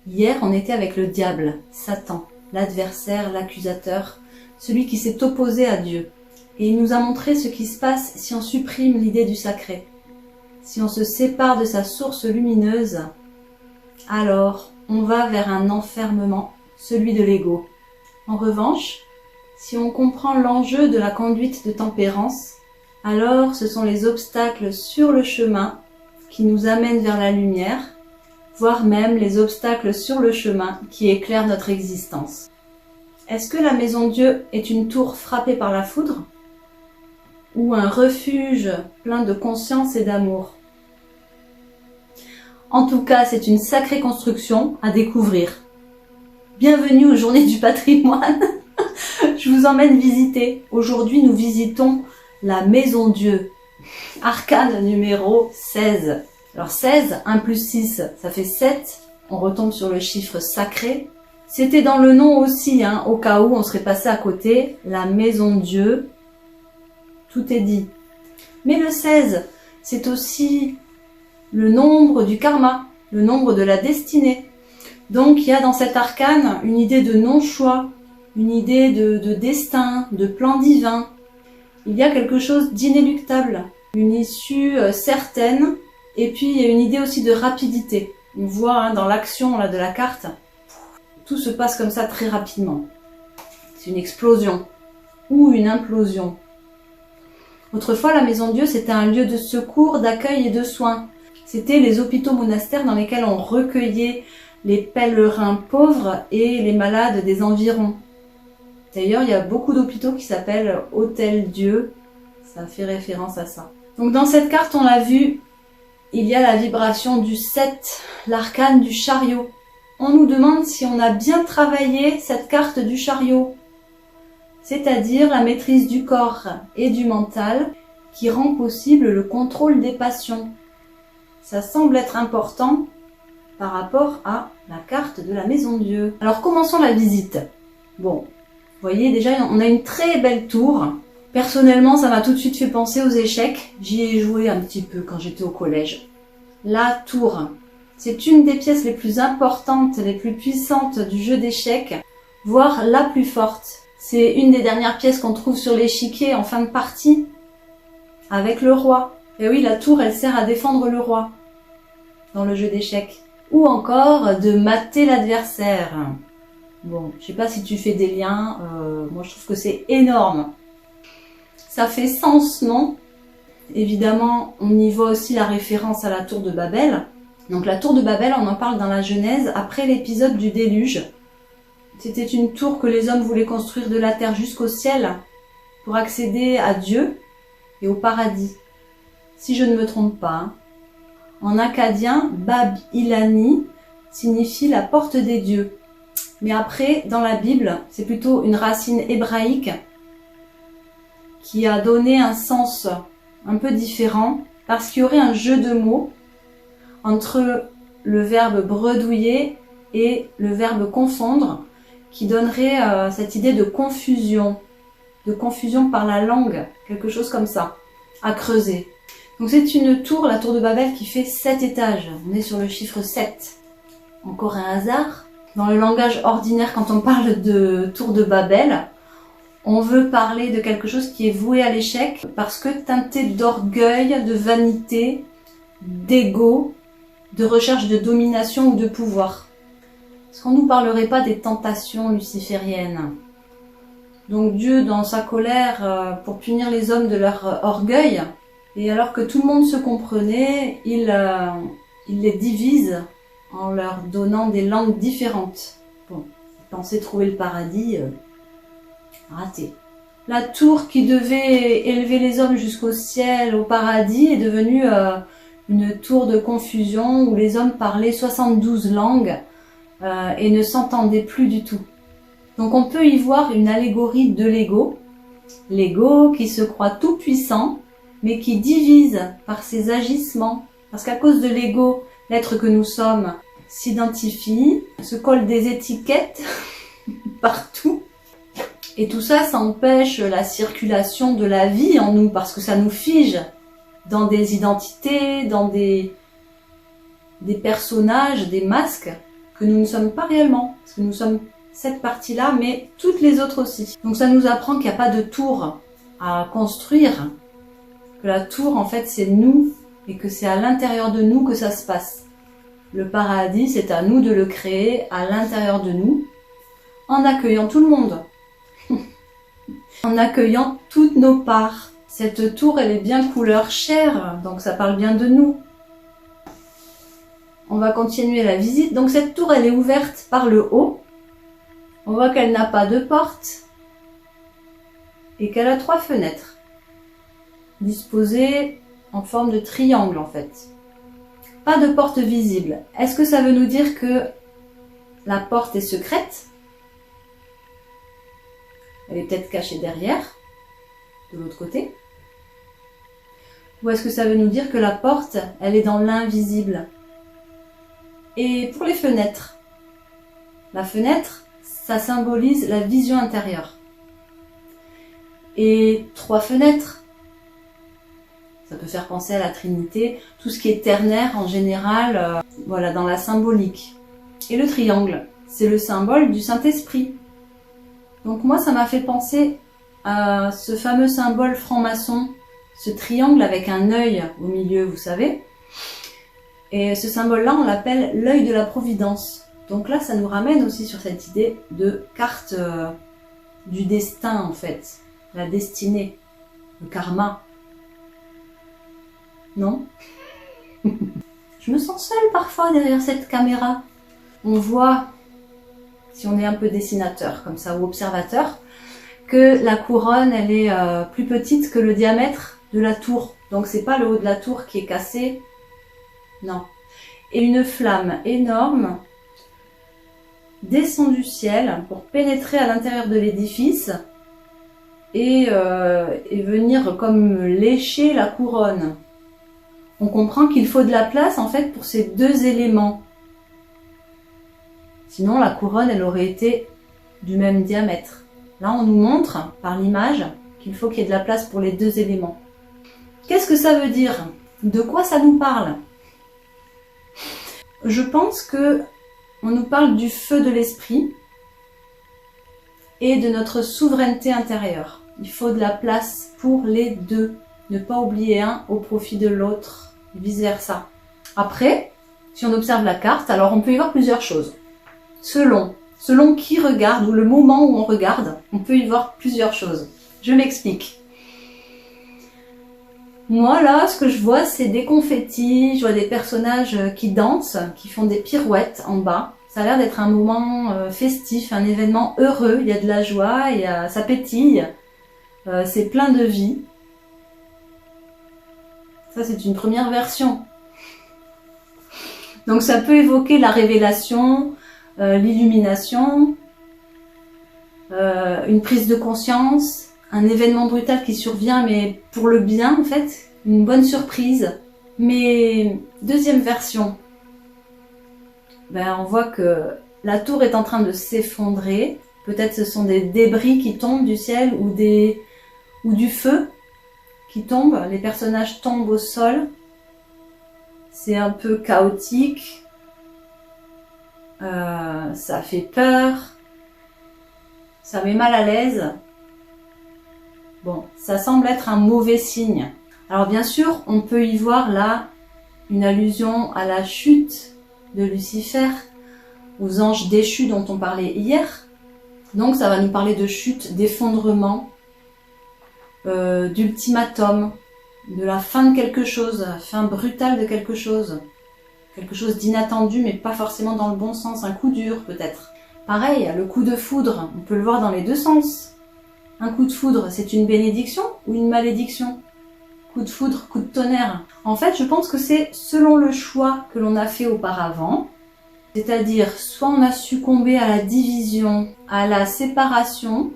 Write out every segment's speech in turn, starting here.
Hier, on était avec le diable, Satan, l'adversaire, l'accusateur, celui qui s'est opposé à Dieu. Et il nous a montré ce qui se passe si on supprime l'idée du sacré. Si on se sépare de sa source lumineuse, alors on va vers un enfermement, celui de l'ego. En revanche, si on comprend l'enjeu de la conduite de tempérance, alors ce sont les obstacles sur le chemin qui nous amènent vers la lumière, voire même les obstacles sur le chemin qui éclairent notre existence. Est-ce que la maison Dieu est une tour frappée par la foudre ou un refuge plein de conscience et d'amour? En tout cas, c'est une sacrée construction à découvrir. Bienvenue aux Journées du patrimoine. Je vous emmène visiter. Aujourd'hui, nous visitons la maison Dieu. Arcane numéro 16. Alors 16, 1 plus 6, ça fait 7. On retombe sur le chiffre sacré. C'était dans le nom aussi, au cas où on serait passé à côté. La maison Dieu. Tout est dit. Mais le 16, c'est aussi le nombre du karma, le nombre de la destinée. Donc il y a dans cet arcane une idée de non-choix, une idée de destin, de plan divin. Il y a quelque chose d'inéluctable, une issue certaine, et puis il y a une idée aussi de rapidité. On voit dans l'action de la carte, tout se passe comme ça très rapidement. C'est une explosion ou une implosion. Autrefois, la maison Dieu, c'était un lieu de secours, d'accueil et de soins. C'était les hôpitaux monastères dans lesquels on recueillait les pèlerins pauvres et les malades des environs. D'ailleurs, il y a beaucoup d'hôpitaux qui s'appellent Hôtel Dieu. Ça fait référence à ça. Donc dans cette carte, on l'a vu, il y a la vibration du 7, l'arcane du chariot. On nous demande si on a bien travaillé cette carte du chariot, c'est-à-dire la maîtrise du corps et du mental qui rend possible le contrôle des passions. Ça semble être important par rapport à la carte de la maison Dieu. Alors commençons la visite. Bon, vous voyez déjà on a une très belle tour. Personnellement, ça m'a tout de suite fait penser aux échecs. J'y ai joué un petit peu quand j'étais au collège. La tour, c'est une des pièces les plus importantes, les plus puissantes du jeu d'échecs, voire la plus forte. C'est une des dernières pièces qu'on trouve sur l'échiquier en fin de partie, avec le roi. Et oui, la tour, elle sert à défendre le roi dans le jeu d'échecs. Ou encore de mater l'adversaire. Bon, je sais pas si tu fais des liens, moi je trouve que c'est énorme. Ça fait sens, non? Évidemment, on y voit aussi la référence à la tour de Babel. Donc la tour de Babel, on en parle dans la Genèse, après l'épisode du déluge. C'était une tour que les hommes voulaient construire de la terre jusqu'au ciel pour accéder à Dieu et au paradis. Si je ne me trompe pas. En akkadien, Bab Ilani signifie la porte des dieux. Mais après, dans la Bible, c'est plutôt une racine hébraïque qui a donné un sens un peu différent parce qu'il y aurait un jeu de mots entre le verbe bredouiller et le verbe confondre qui donnerait cette idée de confusion par la langue, quelque chose comme ça, à creuser. Donc c'est une tour, la tour de Babel, qui fait 7 étages. On est sur le chiffre 7. Encore un hasard. Dans le langage ordinaire, quand on parle de tour de Babel, on veut parler de quelque chose qui est voué à l'échec parce que teinté d'orgueil, de vanité, d'ego, de recherche de domination ou de pouvoir. Est-ce qu'on ne nous parlerait pas des tentations lucifériennes? Donc Dieu, dans sa colère, pour punir les hommes de leur orgueil, et alors que tout le monde se comprenait, il les divise en leur donnant des langues différentes. Bon, ils pensaient trouver le paradis, raté. La tour qui devait élever les hommes jusqu'au ciel, au paradis, est devenue une tour de confusion où les hommes parlaient 72 langues et ne s'entendaient plus du tout. Donc on peut y voir une allégorie de l'ego. L'ego qui se croit tout puissant, mais qui divise par ses agissements. Parce qu'à cause de l'ego, l'être que nous sommes s'identifie, se colle des étiquettes partout. Et tout ça, ça empêche la circulation de la vie en nous, parce que ça nous fige dans des identités, dans des personnages, des masques. que nous ne sommes pas réellement, parce que nous sommes cette partie-là, mais toutes les autres aussi. Donc ça nous apprend qu'il n'y a pas de tour à construire, que la tour en fait c'est nous, et que c'est à l'intérieur de nous que ça se passe. Le paradis, c'est à nous de le créer à l'intérieur de nous, en accueillant tout le monde, en accueillant toutes nos parts. Cette tour, elle est bien couleur chair, donc ça parle bien de nous. On va continuer la visite. Donc cette tour, elle est ouverte par le haut. On voit qu'elle n'a pas de porte et qu'elle a 3 fenêtres disposées en forme de triangle en fait. Pas de porte visible. Est-ce que ça veut nous dire que la porte est secrète? Elle est peut-être cachée derrière, de l'autre côté. Ou est-ce que ça veut nous dire que la porte, elle est dans l'invisible? Et pour les fenêtres, la fenêtre, ça symbolise la vision intérieure. Et 3 fenêtres, ça peut faire penser à la Trinité, tout ce qui est ternaire en général, voilà, dans la symbolique. Et le triangle, c'est le symbole du Saint-Esprit. Donc moi, ça m'a fait penser à ce fameux symbole franc-maçon, ce triangle avec un œil au milieu, vous savez. Et ce symbole-là, on l'appelle l'œil de la providence. Donc là, ça nous ramène aussi sur cette idée de carte du destin, en fait. La destinée, le karma. Non? Je me sens seule parfois derrière cette caméra. On voit, si on est un peu dessinateur comme ça, ou observateur, que la couronne, elle est plus petite que le diamètre de la tour. Donc c'est pas le haut de la tour qui est cassé, non. Et une flamme énorme descend du ciel pour pénétrer à l'intérieur de l'édifice et venir comme lécher la couronne. On comprend qu'il faut de la place en fait pour ces 2 éléments. Sinon la couronne elle aurait été du même diamètre. Là on nous montre par l'image qu'il faut qu'il y ait de la place pour les 2 éléments. Qu'est-ce que ça veut dire? De quoi ça nous parle? Je pense que on nous parle du feu de l'esprit et de notre souveraineté intérieure. Il faut de la place pour les 2. Ne pas oublier un au profit de l'autre, et vice versa. Après, si on observe la carte, alors on peut y voir plusieurs choses. Selon qui regarde ou le moment où on regarde, on peut y voir plusieurs choses. Je m'explique. Moi là, ce que je vois, c'est des confettis, je vois des personnages qui dansent, qui font des pirouettes en bas. Ça a l'air d'être un moment festif, un événement heureux, il y a de la joie, ça pétille, c'est plein de vie. Ça c'est une première version. Donc ça peut évoquer la révélation, l'illumination, une prise de conscience, un événement brutal qui survient mais pour le bien en fait, une bonne surprise. Mais deuxième version, on voit que la tour est en train de s'effondrer. Peut-être ce sont des débris qui tombent du ciel ou du feu qui tombe. Les personnages tombent au sol. C'est un peu chaotique. Ça fait peur. Ça met mal à l'aise. Bon, ça semble être un mauvais signe. Alors bien sûr, on peut y voir là une allusion à la chute de Lucifer, aux anges déchus dont on parlait hier. Donc ça va nous parler de chute, d'effondrement, d'ultimatum, de la fin de quelque chose, la fin brutale de quelque chose d'inattendu mais pas forcément dans le bon sens, un coup dur peut-être. Pareil, le coup de foudre, on peut le voir dans les 2 sens. Un coup de foudre, c'est une bénédiction ou une malédiction? Coup de foudre, coup de tonnerre. En fait, je pense que c'est selon le choix que l'on a fait auparavant. C'est-à-dire, soit on a succombé à la division, à la séparation,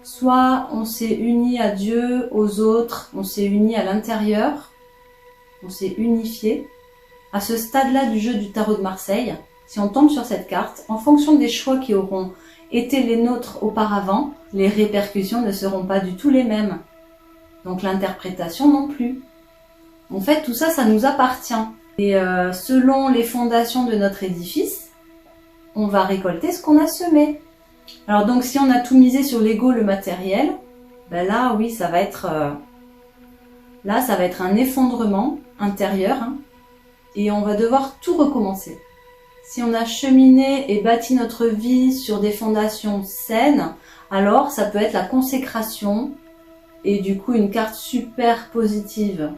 soit on s'est uni à Dieu, aux autres, on s'est uni à l'intérieur, on s'est unifié. À ce stade-là du jeu du tarot de Marseille, si on tombe sur cette carte, en fonction des choix qui auront été les nôtres auparavant, les répercussions ne seront pas du tout les mêmes. Donc l'interprétation non plus. En fait, tout ça, ça nous appartient. Et selon les fondations de notre édifice, on va récolter ce qu'on a semé. Alors donc si on a tout misé sur l'ego, le matériel, ben là oui ça va être un effondrement intérieur, hein, et on va devoir tout recommencer. Si on a cheminé et bâti notre vie sur des fondations saines, alors ça peut être la consécration et du coup une carte super positive.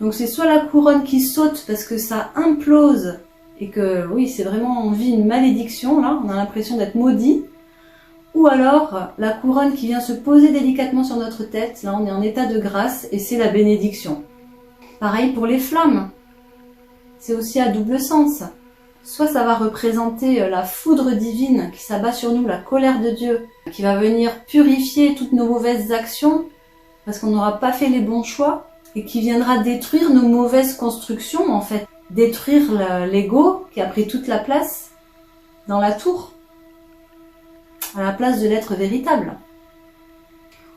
Donc c'est soit la couronne qui saute parce que ça implose et que oui c'est vraiment on vit une malédiction là, on a l'impression d'être maudit, ou alors la couronne qui vient se poser délicatement sur notre tête, là on est en état de grâce et c'est la bénédiction. Pareil pour les flammes, c'est aussi à double sens. Soit ça va représenter la foudre divine qui s'abat sur nous, la colère de Dieu, qui va venir purifier toutes nos mauvaises actions parce qu'on n'aura pas fait les bons choix et qui viendra détruire nos mauvaises constructions en fait, détruire l'ego qui a pris toute la place dans la tour, à la place de l'être véritable.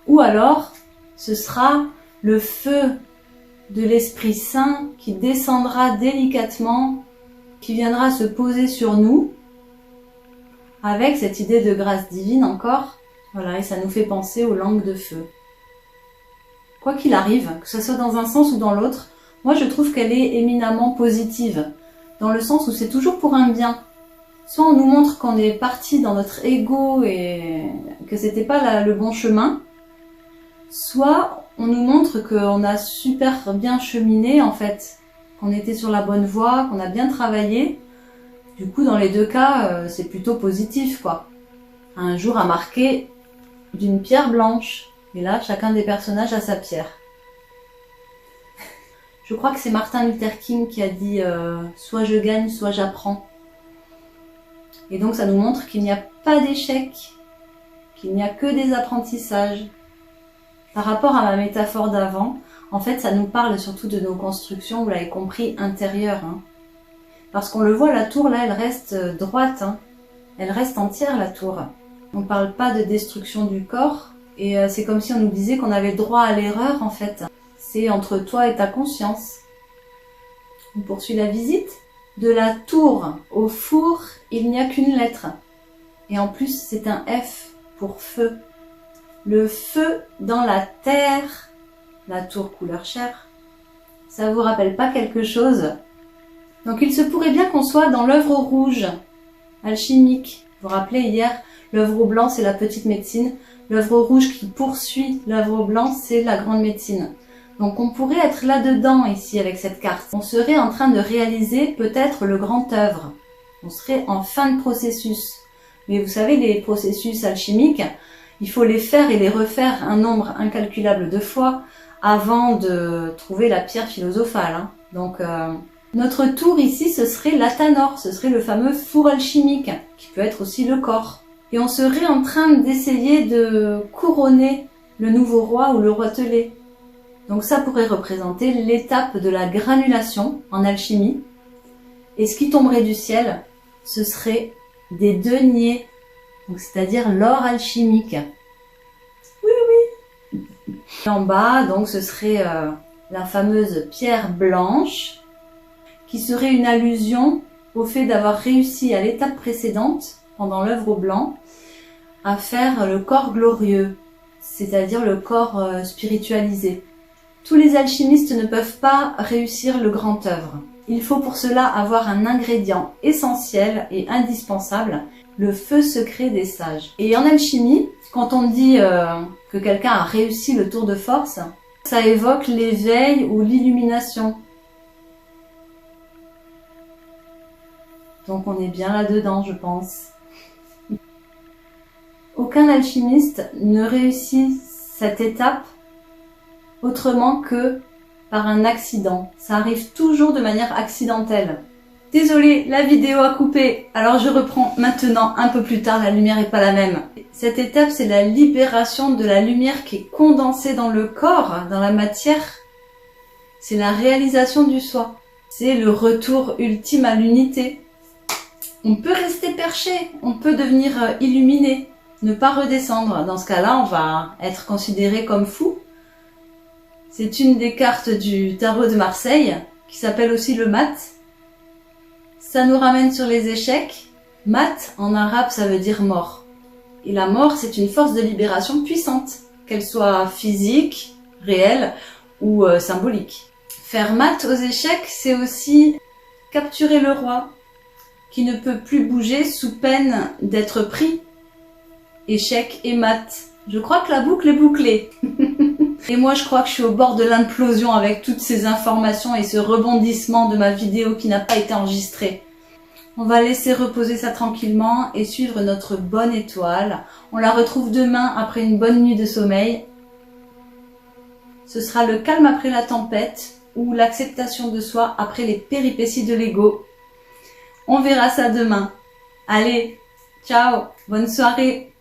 Ou alors, ce sera le feu de l'Esprit Saint qui descendra délicatement, qui viendra se poser sur nous, avec cette idée de grâce divine encore. Voilà, et ça nous fait penser aux langues de feu. Quoi qu'il arrive, que ce soit dans un sens ou dans l'autre, moi je trouve qu'elle est éminemment positive, dans le sens où c'est toujours pour un bien. Soit on nous montre qu'on est parti dans notre ego et que c'était pas le bon chemin, soit on nous montre qu'on a super bien cheminé en fait, qu'on était sur la bonne voie, qu'on a bien travaillé. Du coup, dans les deux cas, c'est plutôt positif, quoi. Un jour à marquer d'une pierre blanche. Et là, chacun des personnages a sa pierre. Je crois que c'est Martin Luther King qui a dit « Soit je gagne, soit j'apprends ». Et donc, ça nous montre qu'il n'y a pas d'échec, qu'il n'y a que des apprentissages. Par rapport à ma métaphore d'avant, en fait, ça nous parle surtout de nos constructions, vous l'avez compris, intérieures. Hein. Parce qu'on le voit, la tour, là, elle reste droite. Hein. Elle reste entière, la tour. On ne parle pas de destruction du corps. Et c'est comme si on nous disait qu'on avait droit à l'erreur, en fait. C'est entre toi et ta conscience. On poursuit la visite. De la tour au four, il n'y a qu'une lettre. Et en plus, c'est un F pour feu. Le feu dans la terre. La tour couleur chair. Ça vous rappelle pas quelque chose? Donc il se pourrait bien qu'on soit dans l'œuvre rouge, alchimique. Vous vous rappelez hier, l'œuvre blanc c'est la petite médecine. L'œuvre rouge qui poursuit l'œuvre blanc, c'est la grande médecine. Donc on pourrait être là-dedans ici avec cette carte. On serait en train de réaliser peut-être le grand œuvre. On serait en fin de processus. Mais vous savez, les processus alchimiques, il faut les faire et les refaire un nombre incalculable de fois avant de trouver la pierre philosophale. Hein. Donc notre tour ici, ce serait l'Athanor, ce serait le fameux four alchimique, qui peut être aussi le corps. Et on serait en train d'essayer de couronner le nouveau roi ou le roitelet. Donc ça pourrait représenter l'étape de la granulation en alchimie. Et ce qui tomberait du ciel, ce serait des deniers, c'est-à-dire l'or alchimique. Oui, oui. Et en bas, donc, ce serait la fameuse pierre blanche, qui serait une allusion au fait d'avoir réussi à l'étape précédente, pendant l'œuvre blanc, à faire le corps glorieux, c'est-à-dire le corps spiritualisé. Tous les alchimistes ne peuvent pas réussir le grand œuvre. Il faut pour cela avoir un ingrédient essentiel et indispensable, le feu secret des sages. Et en alchimie, quand on dit que quelqu'un a réussi le tour de force, ça évoque l'éveil ou l'illumination. Donc on est bien là-dedans, je pense. Aucun alchimiste ne réussit cette étape autrement que par un accident. Ça arrive toujours de manière accidentelle. Désolée, la vidéo a coupé, alors je reprends maintenant un peu plus tard, la lumière n'est pas la même. Cette étape, c'est la libération de la lumière qui est condensée dans le corps, dans la matière. C'est la réalisation du soi. C'est le retour ultime à l'unité. On peut rester perché, on peut devenir illuminé, ne pas redescendre. Dans ce cas-là, on va être considéré comme fou. C'est une des cartes du tarot de Marseille, qui s'appelle aussi le mat. Ça nous ramène sur les échecs. Mat, en arabe, ça veut dire mort. Et la mort, c'est une force de libération puissante, qu'elle soit physique, réelle ou symbolique. Faire mat aux échecs, c'est aussi capturer le roi, qui ne peut plus bouger sous peine d'être pris. Échec et mat. Je crois que la boucle est bouclée. Et moi, je crois que je suis au bord de l'implosion avec toutes ces informations et ce rebondissement de ma vidéo qui n'a pas été enregistrée. On va laisser reposer ça tranquillement et suivre notre bonne étoile. On la retrouve demain après une bonne nuit de sommeil. Ce sera le calme après la tempête ou l'acceptation de soi après les péripéties de l'ego. On verra ça demain. Allez, ciao, bonne soirée.